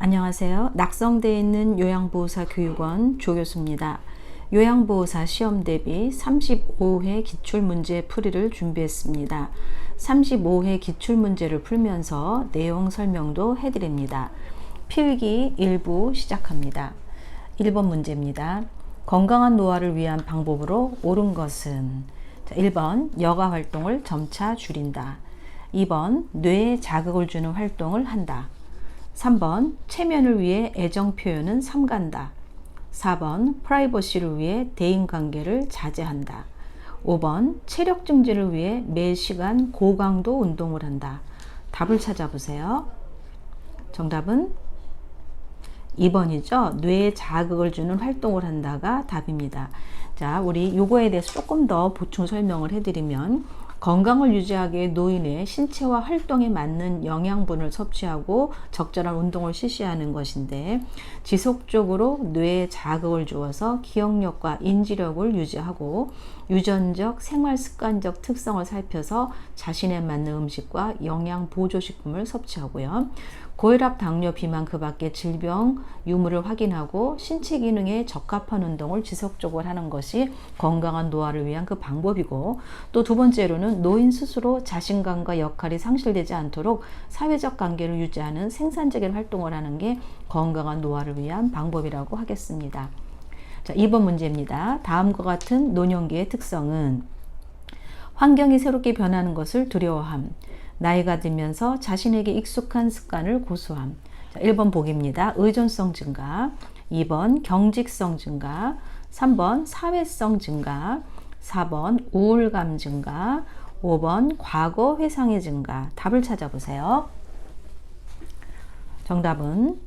안녕하세요. 낙성대에 있는 요양보호사 교육원 조교수입니다. 요양보호사 시험 대비 35회 기출문제 풀이를 준비했습니다. 35회 기출문제를 풀면서 내용 설명도 해드립니다. 필기 1부 시작합니다. 1번 문제입니다. 건강한 노화를 위한 방법으로 옳은 것은 1번 여가 활동을 점차 줄인다. 2번 뇌에 자극을 주는 활동을 한다. 3번 체면을 위해 애정 표현은 삼간다. 4번 프라이버시를 위해 대인관계를 자제한다. 5번 체력 증진을 위해 매 시간 고강도 운동을 한다. 답을 찾아보세요. 정답은 2번이죠. 뇌에 자극을 주는 활동을 한다가 답입니다. 자, 우리 요거에 대해서 조금 더 보충 설명을 해드리면 건강을 유지하기 위해 노인의 신체와 활동에 맞는 영양분을 섭취하고 적절한 운동을 실시하는 것인데, 지속적으로 뇌에 자극을 주어서 기억력과 인지력을 유지하고 유전적, 생활습관적 특성을 살펴서 자신에 맞는 음식과 영양 보조식품을 섭취하고요. 고혈압, 당뇨, 비만 그 밖의 질병 유무를 확인하고 신체 기능에 적합한 운동을 지속적으로 하는 것이 건강한 노화를 위한 그 방법이고, 또 두 번째로는 노인 스스로 자신감과 역할이 상실되지 않도록 사회적 관계를 유지하는 생산적인 활동을 하는 게 건강한 노화를 위한 방법이라고 하겠습니다. 자, 2번 문제입니다. 다음과 같은 노년기의 특성은 환경이 새롭게 변하는 것을 두려워함, 나이가 들면서 자신에게 익숙한 습관을 고수함. 자, 1번 보기입니다. 의존성 증가, 2번 경직성 증가, 3번 사회성 증가, 4번 우울감 증가, 5번 과거 회상의 증가. 답을 찾아보세요. 정답은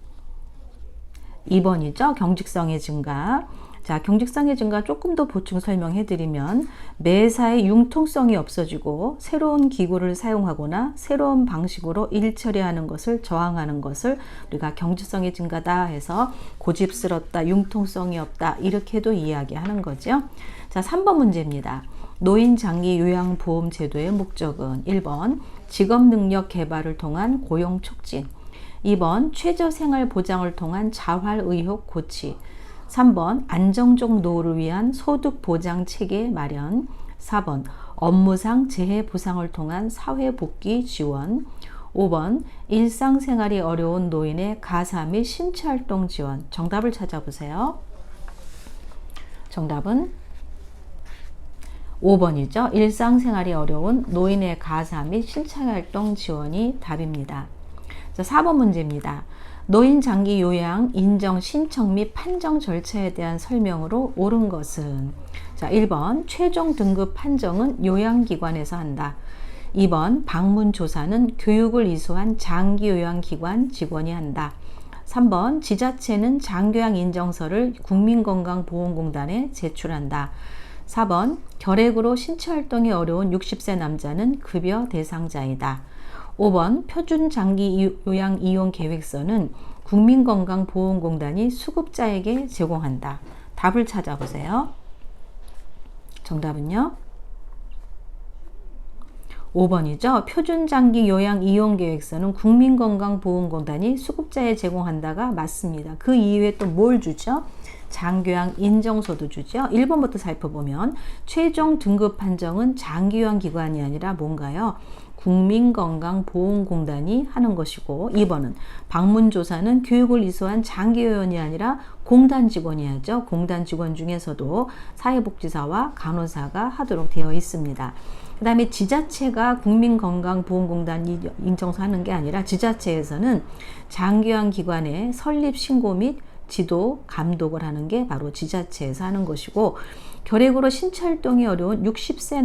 2번이죠. 경직성의 증가. 자, 경직성의 증가 조금 더 보충 설명해 드리면 매사에 융통성이 없어지고 새로운 기구를 사용하거나 새로운 방식으로 일 처리하는 것을 저항하는 것을 우리가 경직성의 증가다 해서 고집스럽다, 융통성이 없다 이렇게도 이야기하는 거죠. 자, 3번 문제입니다. 노인장기요양보험 제도의 목적은 1번 직업능력 개발을 통한 고용 촉진, 2번 최저생활보장을 통한 자활의혹 고치, 3번 안정적 노후를 위한 소득보장 체계 마련, 4번 업무상 재해 보상을 통한 사회복귀 지원, 5번 일상생활이 어려운 노인의 가사 및 신체활동 지원. 정답을 찾아보세요. 정답은 5번이죠. 일상생활이 어려운 노인의 가사 및 신체활동 지원이 답입니다. 자, 4번 문제입니다. 노인 장기 요양 인정 신청 및 판정 절차에 대한 설명으로 옳은 것은, 자, 1번 최종 등급 판정은 요양기관에서 한다. 2번 방문 조사는 교육을 이수한 장기요양기관 직원이 한다. 3번 지자체는 장기요양 인정서를 국민건강보험공단에 제출한다. 4번 결핵으로 신체활동이 어려운 60세 남자는 급여 대상자이다. 5번 표준 장기 요양 이용 계획서는 국민건강보험공단이 수급자에게 제공한다. 답을 찾아보세요. 정답은요? 5번이죠. 표준 장기 요양 이용 계획서는 국민건강보험공단이 수급자에 제공한다가 맞습니다. 그 이후에 또 뭘 주죠? 장기요양 인정서도 주죠. 1번부터 살펴보면 최종 등급 판정은 장기요양 기관이 아니라 뭔가요? 국민건강보험공단이 하는 것이고, 2번은 방문조사는 교육을 이수한 장기요양이 아니라 공단 직원이 하죠. 공단 직원 중에서도 사회복지사와 간호사가 하도록 되어 있습니다. 그 다음에 지자체가 국민건강보험공단 인정서 하는 게 아니라 지자체에서는 장기요양 기관의 설립 신고 및 지도, 감독을 하는 게 바로 지자체에서 하는 것이고, 결핵으로 신체활동이 어려운 60세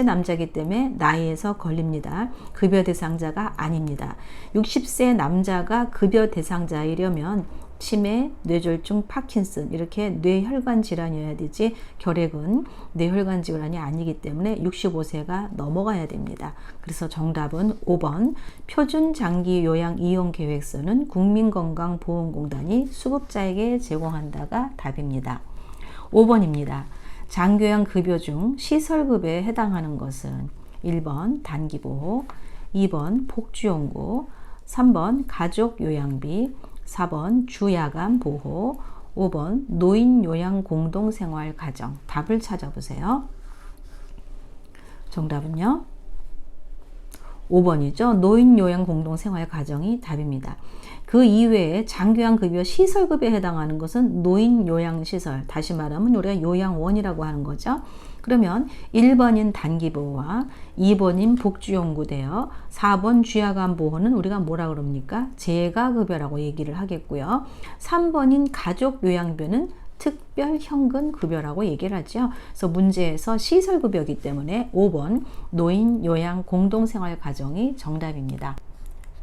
남자이기 때문에 나이에서 걸립니다. 급여 대상자가 아닙니다. 60세 남자가 급여 대상자이려면 치매, 뇌졸중, 파킨슨 이렇게 뇌혈관 질환이어야 되지, 결핵은 뇌혈관 질환이 아니기 때문에 65세가 넘어가야 됩니다. 그래서 정답은 5번 표준 장기 요양 이용 계획서는 국민건강보험공단이 수급자에게 제공한다가 답입니다. 5번입니다. 장기요양 급여 중 시설급여에 해당하는 것은 1번 단기보호, 2번 복지용구, 3번 가족요양비, 4번 주야간 보호, 5번 노인 요양 공동생활 가정. 답을 찾아보세요. 정답은요? 5번이죠. 노인 요양 공동생활 가정이 답입니다. 그 이외에 장교양급여 시설급여에 해당하는 것은 노인 요양시설, 다시 말하면 우리가 요양원이라고 하는 거죠. 그러면 1번인 단기보호와 2번인 복지용구대여, 4번 주야간 보호는 우리가 뭐라 그럽니까? 재가급여라고 얘기를 하겠고요. 3번인 가족요양비는 특별현금급여라고 얘기를 하죠. 그래서 문제에서 시설급여이기 때문에 5번 노인 요양 공동생활 가정이 정답입니다.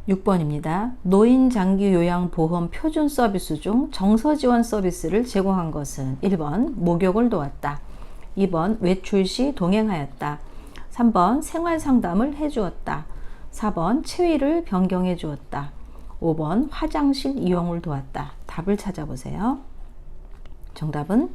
6번입니다. 노인 장기 요양 보험 표준 서비스 중 정서 지원 서비스를 제공한 것은 1번 목욕을 도왔다. 2번 외출 시 동행하였다. 3번 생활 상담을 해주었다. 4번 체위를 변경해 주었다. 5번 화장실 이용을 도왔다. 답을 찾아보세요. 정답은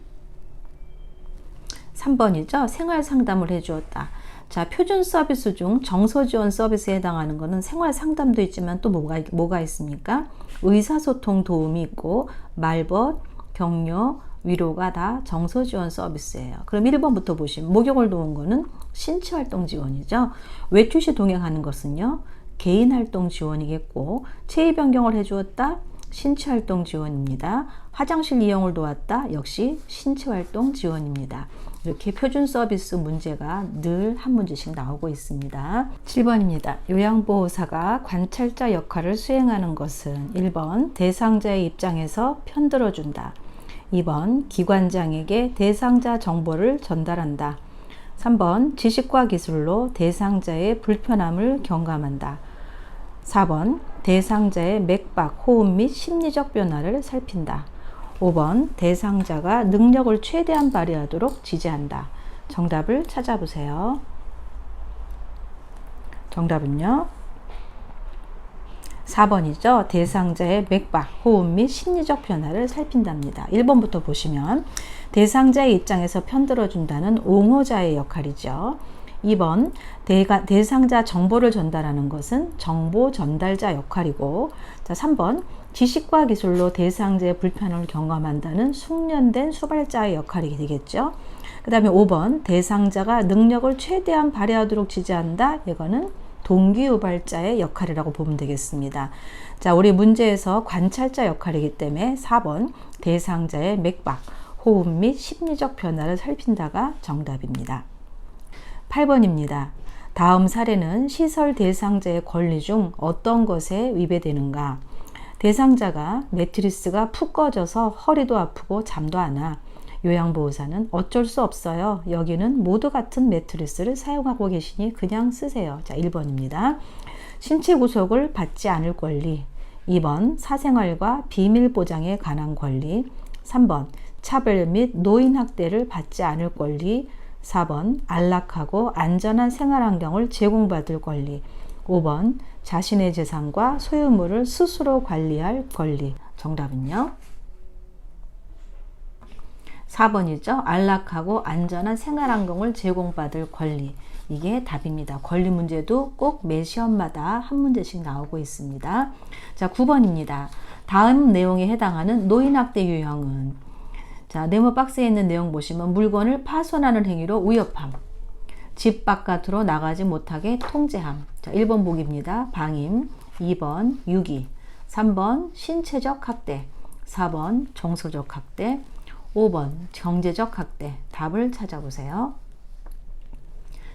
3번이죠. 생활 상담을 해주었다. 자, 표준 서비스 중 정서 지원 서비스에 해당하는 것은 생활 상담도 있지만 또 뭐가 있습니까? 의사소통 도움이 있고 말벗, 격려, 위로가 다 정서 지원 서비스예요. 그럼 1번부터 보시면 목욕을 도운 거는 신체활동 지원이죠. 외출 시 동행하는 것은요, 개인활동 지원이겠고, 체위 변경을 해주었다, 신체활동 지원입니다. 화장실 이용을 도왔다, 역시 신체활동 지원입니다. 이렇게 표준 서비스 문제가 늘 한 문제씩 나오고 있습니다. 7번입니다. 요양보호사가 관찰자 역할을 수행하는 것은 1번 대상자의 입장에서 편들어준다. 2번 기관장에게 대상자 정보를 전달한다. 3번 지식과 기술로 대상자의 불편함을 경감한다. 4번 대상자의 맥박, 호흡 및 심리적 변화를 살핀다. 5번 대상자가 능력을 최대한 발휘하도록 지지한다. 정답을 찾아보세요. 정답은요, 4번이죠. 대상자의 맥박, 호흡 및 심리적 변화를 살핀답니다. 1번부터 보시면 대상자의 입장에서 편들어준다는 옹호자의 역할이죠. 2번 대상자 정보를 전달하는 것은 정보 전달자 역할이고, 자 3번 지식과 기술로 대상자의 불편을 경감한다는 숙련된 수발자의 역할이 되겠죠. 그 다음에 5번 대상자가 능력을 최대한 발휘하도록 지지한다. 이거는 동기유발자의 역할이라고 보면 되겠습니다. 자, 우리 문제에서 관찰자 역할이기 때문에 4번 대상자의 맥박, 호흡 및 심리적 변화를 살핀다가 정답입니다. 8번입니다. 다음 사례는 시설 대상자의 권리 중 어떤 것에 위배되는가? 대상자가 매트리스가 푹 꺼져서 허리도 아프고 잠도 안 와. 요양보호사는 어쩔 수 없어요. 여기는 모두 같은 매트리스를 사용하고 계시니 그냥 쓰세요. 자, 1번입니다. 신체 구속을 받지 않을 권리. 2번 사생활과 비밀 보장에 관한 권리. 3번 차별 및 노인 학대를 받지 않을 권리. 4번 안락하고 안전한 생활 환경을 제공받을 권리. 5번 자신의 재산과 소유물을 스스로 관리할 권리. 정답은요, 4번이죠. 안락하고 안전한 생활 환경을 제공받을 권리. 이게 답입니다. 권리 문제도 꼭 매 시험마다 한 문제씩 나오고 있습니다. 자, 9번입니다. 다음 내용에 해당하는 노인학대 유형은, 자, 네모 박스에 있는 내용 보시면 물건을 파손하는 행위로 위협함, 집 바깥으로 나가지 못하게 통제함. 자, 1번 보기입니다. 방임, 2번 유기, 3번 신체적 학대, 4번 정서적 학대, 5번 경제적 학대. 답을 찾아보세요.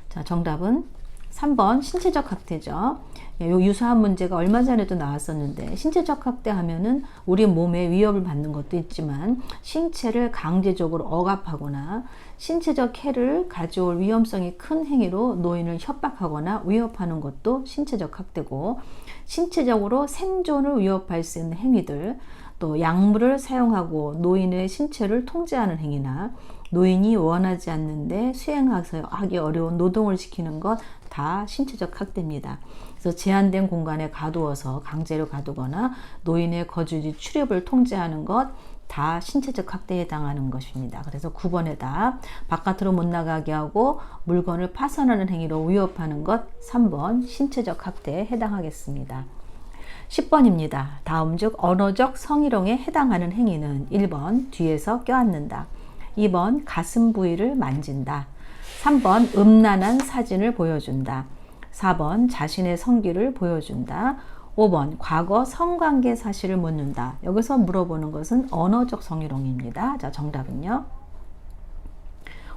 자, 정답은 3번 신체적 학대죠. 요 유사한 문제가 얼마 전에도 나왔었는데, 신체적 학대하면은 우리 몸에 위협을 받는 것도 있지만 신체를 강제적으로 억압하거나 신체적 해를 가져올 위험성이 큰 행위로 노인을 협박하거나 위협하는 것도 신체적 학대고, 신체적으로 생존을 위협할 수 있는 행위들, 또 약물을 사용하고 노인의 신체를 통제하는 행위나 노인이 원하지 않는데 수행하기 어려운 노동을 시키는 것 다 신체적 학대입니다. 그래서 제한된 공간에 가두어서 강제로 가두거나 노인의 거주지 출입을 통제하는 것 다 신체적 학대에 해당하는 것입니다. 그래서 9번에다 바깥으로 못 나가게 하고 물건을 파손하는 행위로 위협하는 것 3번 신체적 학대에 해당하겠습니다. 10번입니다. 다음즉 언어적 성희롱에 해당하는 행위는 1번 뒤에서 껴안는다, 2번 가슴 부위를 만진다, 3번 음란한 사진을 보여준다, 4번 자신의 성기를 보여준다, 5번 과거 성관계 사실을 묻는다. 여기서 물어보는 것은 언어적 성희롱입니다. 자, 정답은요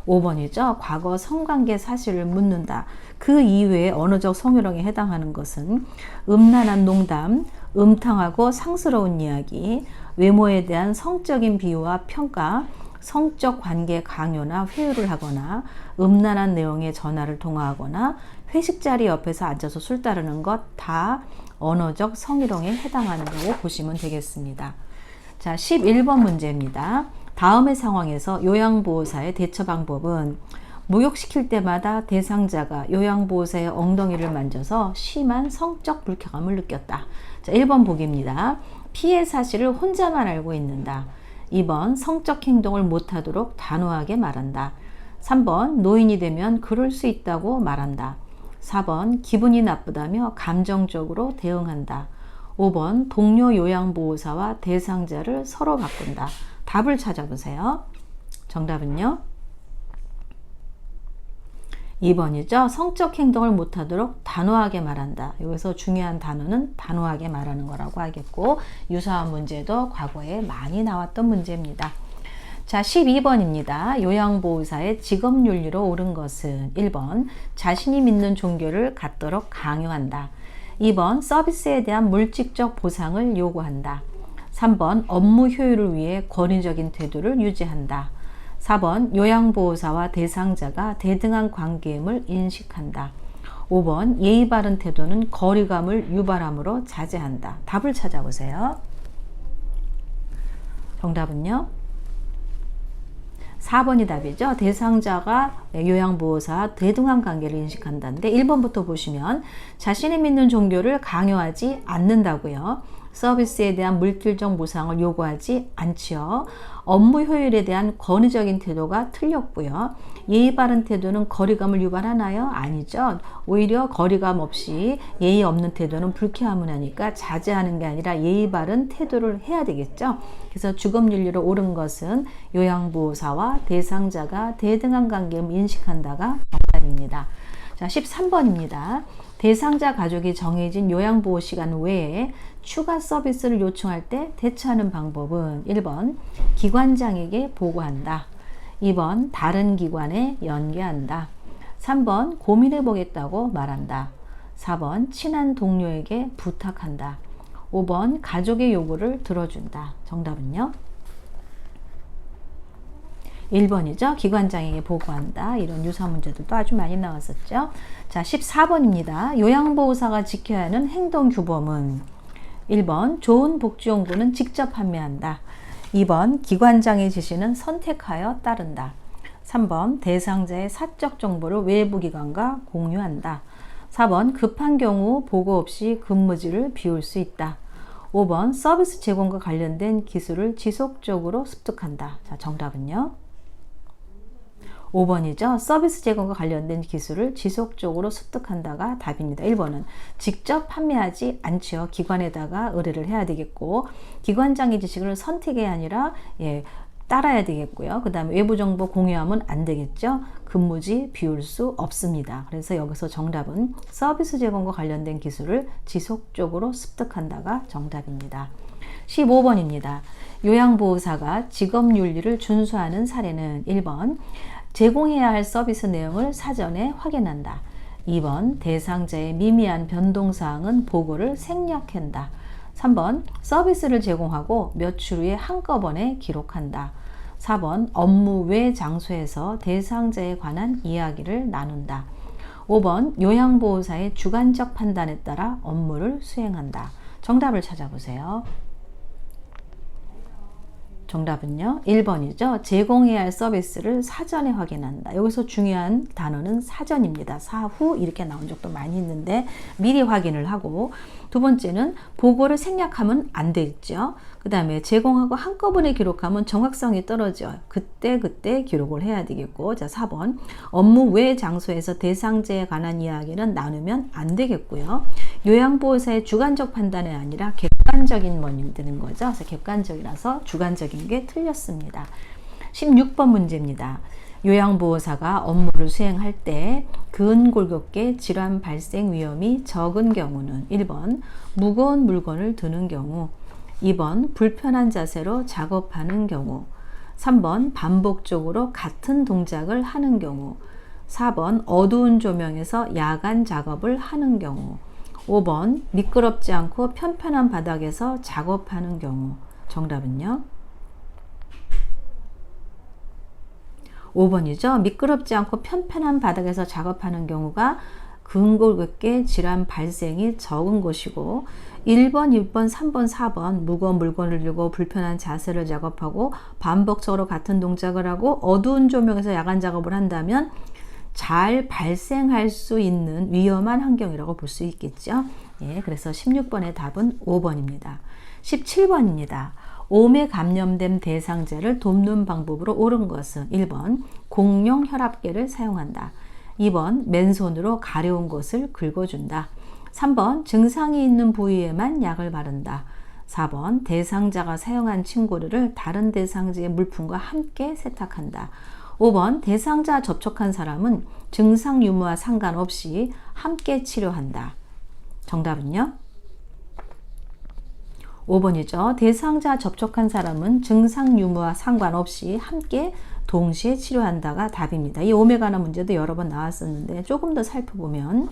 5번이죠. 과거 성관계 사실을 묻는다. 그 이외에 언어적 성희롱에 해당하는 것은 음란한 농담, 음탕하고 상스러운 이야기, 외모에 대한 성적인 비유와 평가, 성적 관계 강요나 회유를 하거나 음란한 내용의 전화를 통화하거나 회식 자리 옆에서 앉아서 술 따르는 것 다 언어적 성희롱에 해당하는 거고 보시면 되겠습니다. 자, 11번 문제입니다. 다음의 상황에서 요양보호사의 대처 방법은 목욕시킬 때마다 대상자가 요양보호사의 엉덩이를 만져서 심한 성적 불쾌감을 느꼈다. 자, 1번 보기입니다. 피해 사실을 혼자만 알고 있는다. 2번 성적 행동을 못하도록 단호하게 말한다. 3번 노인이 되면 그럴 수 있다고 말한다. 4번 기분이 나쁘다며 감정적으로 대응한다. 5번 동료 요양보호사와 대상자를 서로 바꾼다. 답을 찾아보세요. 정답은요 2번이죠. 성적 행동을 못하도록 단호하게 말한다. 여기서 중요한 단어는 단호하게 말하는 거라고 하겠고, 유사한 문제도 과거에 많이 나왔던 문제입니다. 자, 12번입니다. 요양보호사의 직업윤리로 옳은 것은 1번 자신이 믿는 종교를 갖도록 강요한다. 2번 서비스에 대한 물질적 보상을 요구한다. 3번 업무 효율을 위해 권위적인 태도를 유지한다. 4번 요양보호사와 대상자가 대등한 관계임을 인식한다. 5번 예의 바른 태도는 거리감을 유발함으로 자제한다. 답을 찾아보세요. 정답은요 4번이 답이죠. 대상자가 요양보호사와 대등한 관계를 인식한다는데 1번부터 보시면 자신이 믿는 종교를 강요하지 않는다고요. 서비스에 대한 물질적 보상을 요구하지 않지요. 업무 효율에 대한 권위적인 태도가 틀렸고요. 예의 바른 태도는 거리감을 유발하나요? 아니죠. 오히려 거리감 없이 예의 없는 태도는 불쾌함을 하니까 자제하는 게 아니라 예의 바른 태도를 해야 되겠죠. 그래서 직업윤리로 옳은 것은 요양보호사와 대상자가 대등한 관계를 인식한다가 정답입니다. 자, 13번입니다. 대상자 가족이 정해진 요양보호 시간 외에 추가 서비스를 요청할 때 대처하는 방법은 1번 기관장에게 보고한다. 2번 다른 기관에 연계한다. 3번 고민해 보겠다고 말한다. 4번 친한 동료에게 부탁한다. 5번 가족의 요구를 들어준다. 정답은요 1번이죠. 기관장에게 보고한다. 이런 유사 문제들도 아주 많이 나왔었죠. 자, 14번입니다. 요양보호사가 지켜야 하는 행동규범은 1번 좋은 복지용구는 직접 판매한다. 2번 기관장의 지시는 선택하여 따른다. 3번 대상자의 사적 정보를 외부 기관과 공유한다. 4번 급한 경우 보고 없이 근무지를 비울 수 있다. 5번 서비스 제공과 관련된 기술을 지속적으로 습득한다. 자, 정답은요 5번이죠. 서비스 제공과 관련된 기술을 지속적으로 습득한다가 답입니다. 1번은 직접 판매하지 않죠. 기관에다가 의뢰를 해야 되겠고, 기관장의 지식을 선택이 아니라 따라야 되겠고요. 그 다음에 외부 정보 공유하면 안 되겠죠. 근무지 비울 수 없습니다. 그래서 여기서 정답은 서비스 제공과 관련된 기술을 지속적으로 습득한다가 정답입니다. 15번입니다. 요양보호사가 직업윤리를 준수하는 사례는 1번 제공해야 할 서비스 내용을 사전에 확인한다. 2번 대상자의 미미한 변동사항은 보고를 생략한다. 3번 서비스를 제공하고 며칠 후에 한꺼번에 기록한다. 4번 업무 외 장소에서 대상자에 관한 이야기를 나눈다. 5번 요양보호사의 주관적 판단에 따라 업무를 수행한다. 정답을 찾아보세요. 정답은요 1번이죠. 제공해야 할 서비스를 사전에 확인한다. 여기서 중요한 단어는 사전입니다. 사후 이렇게 나온 적도 많이 있는데 미리 확인을 하고, 두 번째는 보고를 생략하면 안 되겠죠. 그 다음에 제공하고 한꺼번에 기록하면 정확성이 떨어져요. 그때 기록을 해야 되겠고, 자 4번 업무 외 장소에서 대상자에 관한 이야기는 나누면 안 되겠고요. 요양보호사의 주관적 판단이 아니라 객관적인 원인이 되는 거죠. 그래서 객관적이라서 주관적인 게 틀렸습니다. 16번 문제입니다. 요양보호사가 업무를 수행할 때 근골격계 질환 발생 위험이 적은 경우는 1번 무거운 물건을 드는 경우, 2번 불편한 자세로 작업하는 경우, 3번 반복적으로 같은 동작을 하는 경우, 4번 어두운 조명에서 야간 작업을 하는 경우, 5번 미끄럽지 않고 편편한 바닥에서 작업하는 경우. 정답은요? 5번이죠. 미끄럽지 않고 편편한 바닥에서 작업하는 경우가 근골격계 질환 발생이 적은 것이고, 1번, 2번, 3번, 4번 무거운 물건을 들고 불편한 자세를 작업하고 반복적으로 같은 동작을 하고 어두운 조명에서 야간 작업을 한다면 잘 발생할 수 있는 위험한 환경이라고 볼 수 있겠죠. 예, 그래서 16번의 답은 5번입니다. 17번입니다. 오음에 감염된 대상자를 돕는 방법으로 옳은 것은 1번 공용 혈압계를 사용한다. 2번 맨손으로 가려운 것을 긁어준다. 3번 증상이 있는 부위에만 약을 바른다. 4번 대상자가 사용한 침구류를 다른 대상자의 물품과 함께 세탁한다. 5번 대상자 접촉한 사람은 증상 유무와 상관없이 함께 치료한다. 정답은요? 5번이죠. 대상자 접촉한 사람은 증상 유무와 상관없이 함께 동시에 치료한다가 답입니다. 이 오음에 관한 문제도 여러 번 나왔었는데 조금 더 살펴보면,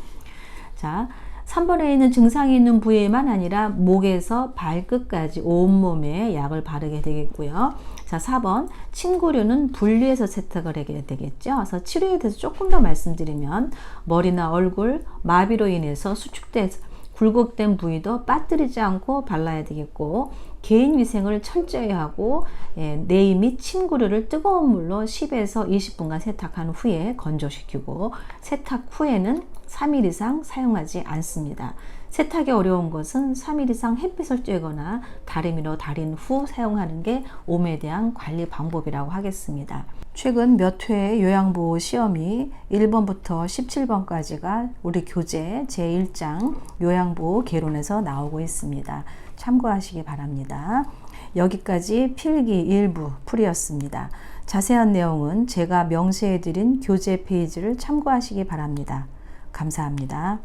자, 3번에 있는 증상이 있는 부위에만 아니라 목에서 발끝까지 온몸에 약을 바르게 되겠고요. 자, 4번 침구류는 분리해서 세탁을 하게 되겠죠. 그래서 치료에 대해서 조금 더 말씀드리면, 머리나 얼굴, 마비로 인해서 수축된 굴곡된 부위도 빠뜨리지 않고 발라야 되겠고, 개인 위생을 철저히 하고 내이 및 침구류를 뜨거운 물로 10에서 20분간 세탁한 후에 건조시키고, 세탁 후에는 3일 이상 사용하지 않습니다. 세탁이 어려운 것은 3일 이상 햇빛을 쬐거나 다리미로 다린 후 사용하는 게 오음에 대한 관리 방법이라고 하겠습니다. 최근 몇 회의 요양보호 시험이 1번부터 17번까지가 우리 교재 제1장 요양보호 개론에서 나오고 있습니다. 참고하시기 바랍니다. 여기까지 필기 일부 풀이였습니다. 자세한 내용은 제가 명시해드린 교재 페이지를 참고하시기 바랍니다. 감사합니다.